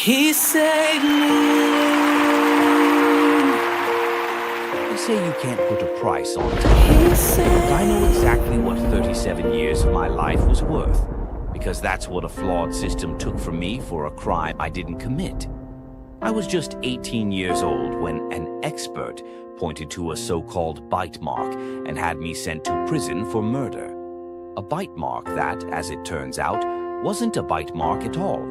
He saved me. They say you can't put a price on time, but I know exactly what 37 years of my life was worth, because that's what a flawed system took from me for a crime I didn't commit. I was just 18 years old when an expert pointed to a so-called bite mark and had me sent to prison for murder. A bite mark that, as it turns out, wasn't a bite mark at all.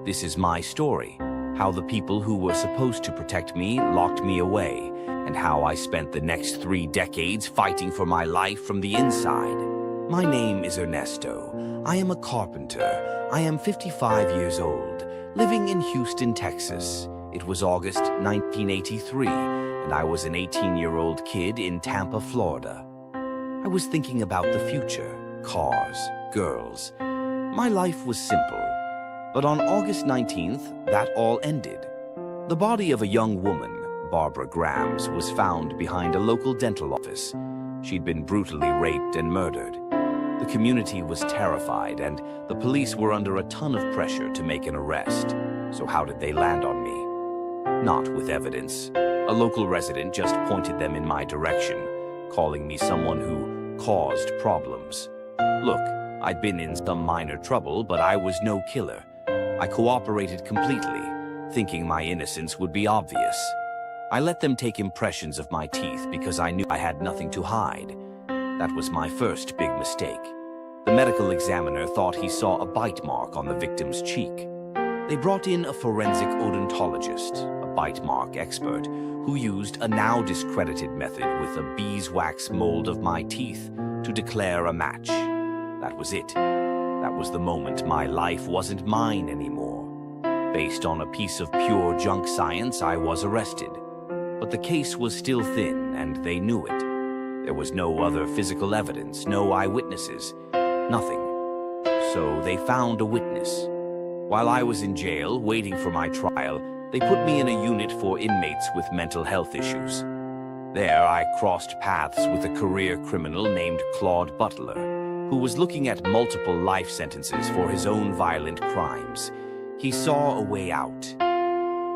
This is my story, how the people who were supposed to protect me locked me away, and how I spent the next 3 decades fighting for my life from the inside. My name is Ernesto. I am a carpenter. I am 55 years old, living in Houston, Texas. It was August 1983, and I was an 18-year-old kid in Tampa, Florida. I was thinking about the future, cars, girls. My life was simple. But on August 19th, that all ended. The body of a young woman, Barbara Grams, was found behind a local dental office. She'd been brutally raped and murdered. The community was terrified, and the police were under a ton of pressure to make an arrest. So how did they land on me? Not with evidence. A local resident just pointed them in my direction, calling me someone who caused problems. Look, I'd been in some minor trouble, but I was no killer. I cooperated completely, thinking my innocence would be obvious. I let them take impressions of my teeth because I knew I had nothing to hide. That was my first big mistake. The medical examiner thought he saw a bite mark on the victim's cheek. They brought in a forensic odontologist, a bite mark expert, who used a now discredited method with a beeswax mold of my teeth to declare a match. That was it. That was the moment my life wasn't mine anymore. Based on a piece of pure junk science, I was arrested. But the case was still thin, and they knew it. There was no other physical evidence, no eyewitnesses, nothing. So they found a witness. While I was in jail, waiting for my trial, they put me in a unit for inmates with mental health issues. There, I crossed paths with a career criminal named Claude Butler, who was looking at multiple life sentences for his own violent crimes. He saw a way out.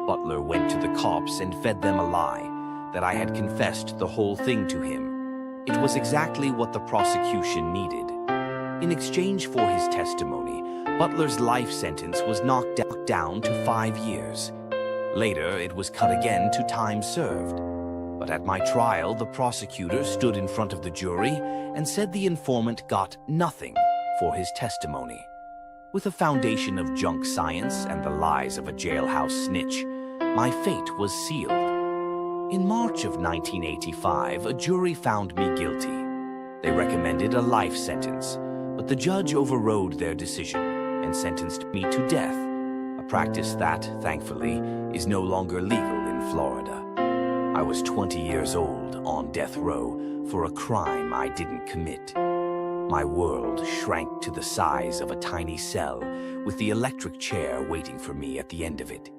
Butler went to the cops and fed them a lie, that I had confessed the whole thing to him. It was exactly what the prosecution needed. In exchange for his testimony, Butler's life sentence was knocked down to 5 years. Later, it was cut again to time served. But at my trial, the prosecutor stood in front of the jury and said the informant got nothing for his testimony. With a foundation of junk science and the lies of a jailhouse snitch, my fate was sealed. In March of 1985, a jury found me guilty. They recommended a life sentence, but the judge overrode their decision and sentenced me to death, a practice that, thankfully, is no longer legal in Florida. I was 20 years old on death row for a crime I didn't commit. My world shrank to the size of a tiny cell with the electric chair waiting for me at the end of it.